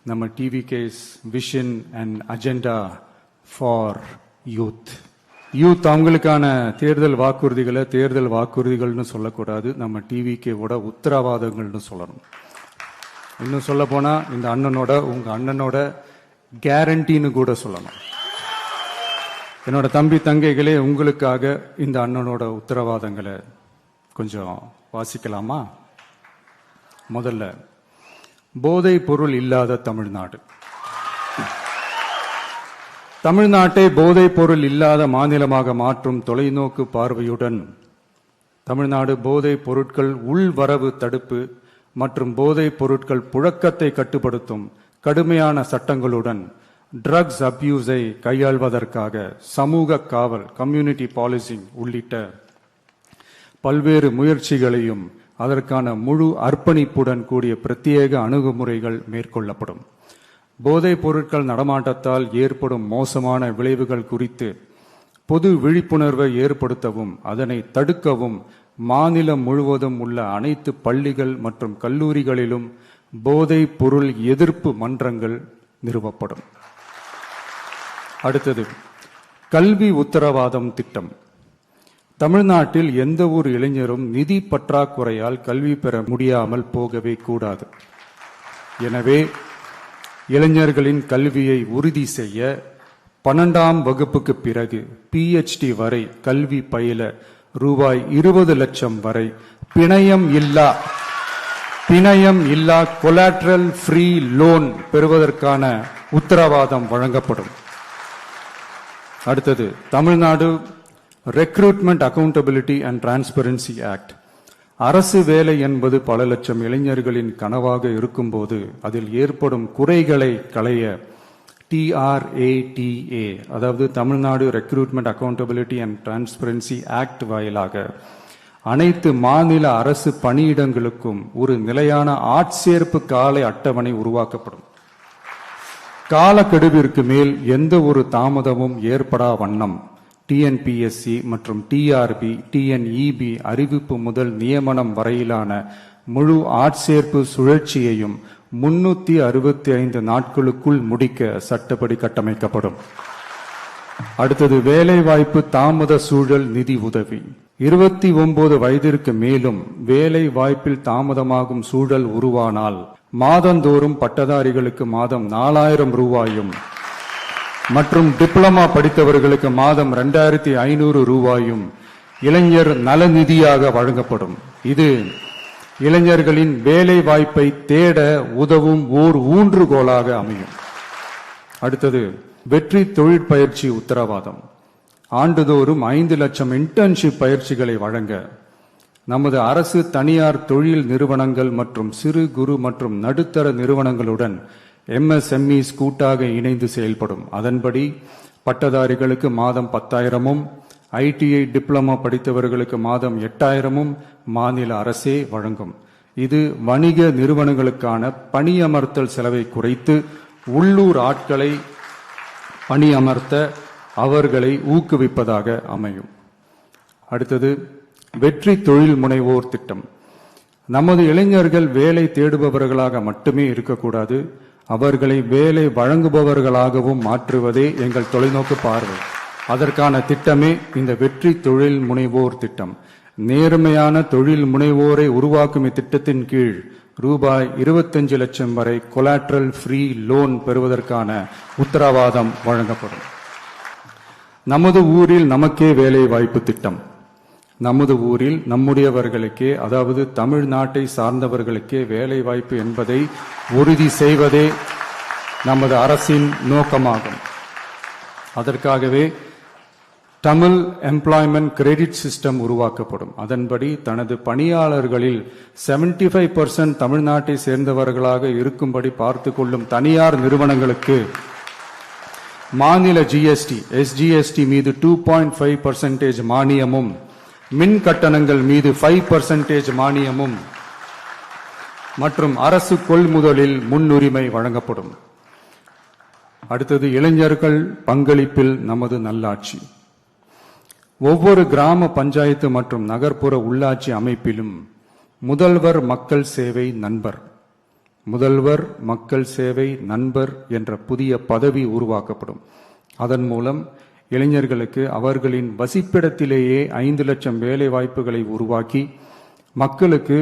நம்ம TVK's vision and agenda for youth. Youth அவங்களுக்கான தேர்தல் வாக்குறுதிகள்னு சொல்லக்கூடாது, நம்ம டிவிகேவோட உத்தரவாதங்கள்னு சொல்லணும். இன்னும் சொல்ல போனா இந்த அண்ணனோட உங்க அண்ணனோட கேரண்டின்னு கூட சொல்லணும். என்னோட தம்பி தங்கைகளே, உங்களுக்காக இந்த அண்ணனோட உத்தரவாதங்களை கொஞ்சம் வாசிக்கலாமா? முதல்ல, போதை பொருள் இல்லாத தமிழ்நாடு. தமிழ்நாட்டை போதை பொருள் இல்லாத மாநிலமாக மாற்றும் தொலைநோக்கு பார்வையுடன் தமிழ்நாடு போதை பொருட்கள் உள்வரவு தடுப்பு மற்றும் போதைப் பொருட்கள் புழக்கத்தை கட்டுப்படுத்தும் கடுமையான சட்டங்களுடன் ட்ரக்ஸ் அபியூஸை கையாள்வதற்காக சமூக காவல், கம்யூனிட்டி பாலிசிங் உள்ளிட்ட பல்வேறு முயற்சிகளையும் அதற்கான முழு அர்ப்பணிப்புடன் கூடிய பிரத்யேக அணுகுமுறைகள் மேற்கொள்ளப்படும். போதைப் பொருட்கள் நடமாட்டத்தால் ஏற்படும் மோசமான விளைவுகள் குறித்து பொது விழிப்புணர்வை ஏற்படுத்தவும் அதனை தடுக்கவும் மாநிலம் முழுவதும் உள்ள அனைத்து பள்ளிகள் மற்றும் கல்லூரிகளிலும் போதைப் பொருள் எதிர்ப்பு மன்றங்கள் நிறுவப்படும். அடுத்தது, கல்வி உத்தரவாதம் திட்டம். தமிழ்நாட்டில் எந்த ஒரு இளைஞரும் நிதி பற்றாக்குறையால் கல்வி பெற முடியாமல் போகவே கூடாது. எனவே இளைஞர்களின் கல்வியை உறுதி செய்ய 12ஆம் வகுப்புக்கு பிறகு PhD வரை கல்வி பயில ரூபாய் 20 லட்சம் வரை பிணையம் இல்லா கொலாட்ரல் ஃப்ரீ லோன் பெறுவதற்கான உத்தரவாதம் வழங்கப்படும். அடுத்தது, Tamil Nadu recruitment accountability and transparency act. அரசு வேலை என்பது பல லட்சம் இளைஞர்களின் கனவாக இருக்கும்போது அதில் ஏற்படும் குறைகளை களைய TRATA, அதாவது Tamil Nadu recruitment accountability and transparency act வாயிலாக அனைத்து மாநில அரசு பணியிடங்களுக்கும் ஒரு நிலையான ஆட்சேர்ப்பு கால அட்டவணை உருவாக்கப்படும். காலக்கெடுவிற்கு மேல் எந்த ஒரு தாமதமும் ஏற்படா வண்ணம் TNPSC மற்றும் TRB, TNEB அறிவிப்பு முதல் நியமனம் வரையிலான முழு ஆட்சேர்ப்பு சுழற்சியையும் 365 நாட்களுக்குள் முடிக்க சட்டப்படி கட்டமைக்கப்படும். அடுத்தது, வேலைவாய்ப்பு தாமத சூழல் நிதி உதவி. 29 வயதிற்கு மேலும் வேலை வாய்ப்பில் தாமதமாகும் சூழல் உருவானால் மாதந்தோறும் பட்டதாரிகளுக்கு மாதம் 4000 ரூபாயும் மற்றும் டிப்ளமா படித்தவர்களுக்கு மாதம் 2500 ரூபாயும் இளைஞர் நலநிதியாக வழங்கப்படும். இது இளைஞர்களின் வேலை வாய்ப்பை தேட உதவும் ஓர் ஊன்றுகோலாக அமையும். அடுத்தது, வெற்றி தொழிற்பயிற்சி உத்தரவாதம். ஆண்டுதோறும் 5 லட்சம் இன்டர்ன்ஷிப் பயிற்சிகளை வழங்க நமது அரசு தனியார் தொழில் நிறுவனங்கள் மற்றும் சிறு குறு மற்றும் நடுத்தர நிறுவனங்களுடன் MSMEs கூட்டாக இணைந்து செயல்படும். அதன்படி பட்டதாரிகளுக்கு மாதம் 10,000-உம் ITI டிப்ளமா படித்தவர்களுக்கு மாதம் 8,000-உம் மாநில அரசே வழங்கும். இது வணிக நிறுவனங்களுக்கான பணியமர்த்தல் செலவை குறைத்து உள்ளூர் ஆட்களை பணியமர்த்த அவர்களை ஊக்குவிப்பதாக அமையும். அடுத்தது, வெற்றி தொழில் முனைவோர் திட்டம். நமது இளைஞர்கள் வேலை தேடுபவர்களாக மட்டுமே இருக்கக்கூடாது, அவர்களை வேலை வழங்குபவர்களாகவும் மாற்றுவதே எங்கள் தொலைநோக்கு பார்வை. அதற்கான திட்டமே இந்த வெற்றி தொழில் முனைவோர் திட்டம். நேர்மையான தொழில் முனைவோரை உருவாக்கும் இத்திட்டத்தின் கீழ் ரூபாய் 25 லட்சம் வரை கொலாட்ரல் ஃப்ரீ லோன் பெறுவதற்கான உத்தரவாதம் வழங்கப்படும். நமது ஊரில் நமக்கே வேலை வாய்ப்பு திட்டம். நமது ஊரில் நம்முடையவர்களுக்கே, அதாவது தமிழ்நாட்டை சார்ந்தவர்களுக்கே வேலை வாய்ப்பு என்பதை உறுதி செய்வதே நமது அரசின் நோக்கமாகும். அதற்காகவே தமிழ் எம்ப்ளாய்மெண்ட் கிரெடிட் சிஸ்டம் உருவாக்கப்படும். அதன்படி தனது பணியாளர்களில் 75% தமிழ்நாட்டை சேர்ந்தவர்களாக இருக்கும்படி பார்த்து கொள்ளும் தனியார் நிறுவனங்களுக்கு மாநில GST, SGST மீது 2.5% மானியமும், மின் கட்டணங்கள் மீது 5% மானியமும் மற்றும் அரசு கொள்முதலில் முன்னுரிமை வழங்கப்படும். அடுத்தது, இளைஞர்கள் பங்களிப்பில் நமது நல்லாட்சி. ஒவ்வொரு கிராம பஞ்சாயத்து மற்றும் நகர்ப்புற உள்ளாட்சி அமைப்பிலும் முதல்வர் மக்கள் சேவை நண்பர், முதல்வர், மக்கள் சேவை, நண்பர் என்ற புதிய பதவி உருவாக்கப்படும். அதன் மூலம் இளைஞர்களுக்கு அவர்களின் வசிப்பிடத்திலேயே 5 லட்சம் வேலை வாய்ப்புகளை உருவாக்கி மக்களுக்கு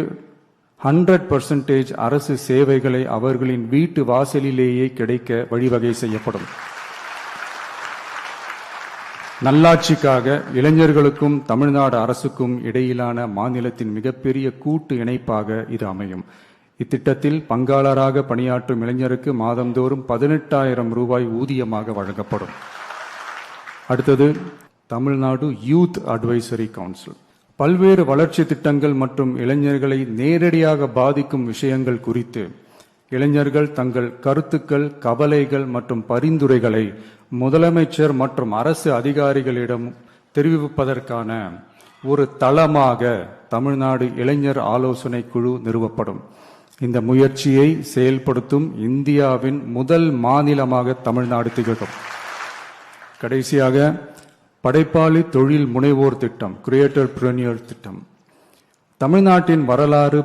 100% அரசு சேவைகளை அவர்களின் வீட்டு வாசலிலேயே கிடைக்க வழிவகை செய்யப்படும். நல்லாட்சிக்காக இளைஞர்களுக்கும் தமிழ்நாடு அரசுக்கும் இடையிலான மாநிலத்தின் மிகப்பெரிய கூட்டு இணைப்பாக இது அமையும். இத்திட்டத்தில் பங்காளராக பணியாற்றும் இளைஞருக்கு மாதந்தோறும் 18,000 ரூபாய் ஊதியமாக வழங்கப்படும். அடுத்தது தமிழ்நாடு யூத் அட்வைசரி கவுன்சில். பல்வேறு வளர்ச்சி திட்டங்கள் மற்றும் இளைஞர்களை நேரடியாக பாதிக்கும் விஷயங்கள் குறித்து இளைஞர்கள் தங்கள் கருத்துக்கள், கவலைகள் மற்றும் பரிந்துரைகளை முதலமைச்சர் மற்றும் அரசு அதிகாரிகளிடம் தெரிவிப்பதற்கான ஒரு தளமாக தமிழ்நாடு இளைஞர் ஆலோசனை குழு நிறுவப்படும். இந்த முயற்சியை செயல்படுத்தும் இந்தியாவின் முதல் மாநிலமாக தமிழ்நாடு திகழும். கடைசியாக படைப்பாளி தொழில் முனைவோர் திட்டம், கிரியேட்டர்பிரினியர் திட்டம். தமிழ்நாட்டின் வரலாறு,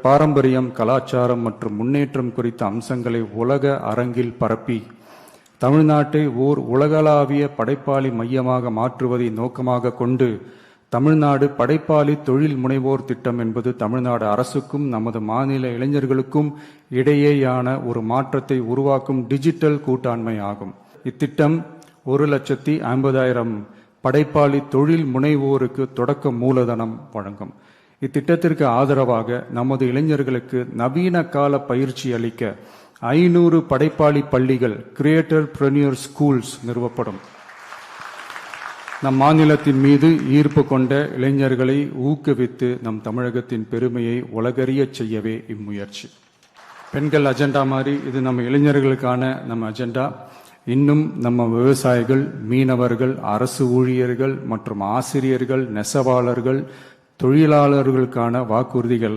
பாரம்பரியம், கலாச்சாரம் மற்றும் முன்னேற்றம் குறித்த அம்சங்களை உலக அரங்கில் பரப்பி தமிழ்நாட்டை ஓர் உலகளாவிய படைப்பாளி மையமாக மாற்றுவதை நோக்கமாக கொண்டு தமிழ்நாடு படைப்பாளி தொழில் முனைவோர் திட்டம் என்பது தமிழ்நாடு அரசுக்கும் நமது மாநில இளைஞர்களுக்கும் இடையேயான ஒரு மாற்றத்தை உருவாக்கும் டிஜிட்டல் கூட்டாண்மை ஆகும். இத்திட்டம் 1,50,000 படைப்பாளி தொழில் முனைவோருக்கு தொடக்க மூலதனம் வழங்கும். இத்திட்டத்திற்கு ஆதரவாக நமது இளைஞர்களுக்கு நவீன கால பயிற்சி அளிக்க 500 படைப்பாளி பள்ளிகள், கிரியேட்டர்பிரினியர் ஸ்கூல்ஸ் நிறுவப்படும். நம் மாநிலத்தின் மீது ஈர்ப்பு கொண்ட இளைஞர்களை ஊக்குவித்து நம் தமிழகத்தின் பெருமையை உலகறிய செய்யவே இம்முயற்சி. பெண்கள் அஜெண்டா மாதிரி இது நம்ம இளைஞர்களுக்கான நம்ம அஜெண்டா. இன்னும் நம்ம விவசாயிகள், மீனவர்கள், அரசு ஊழியர்கள் மற்றும் ஆசிரியர்கள், நெசவாளர்கள், தொழிலாளர்களுக்கான வாக்குறுதிகள்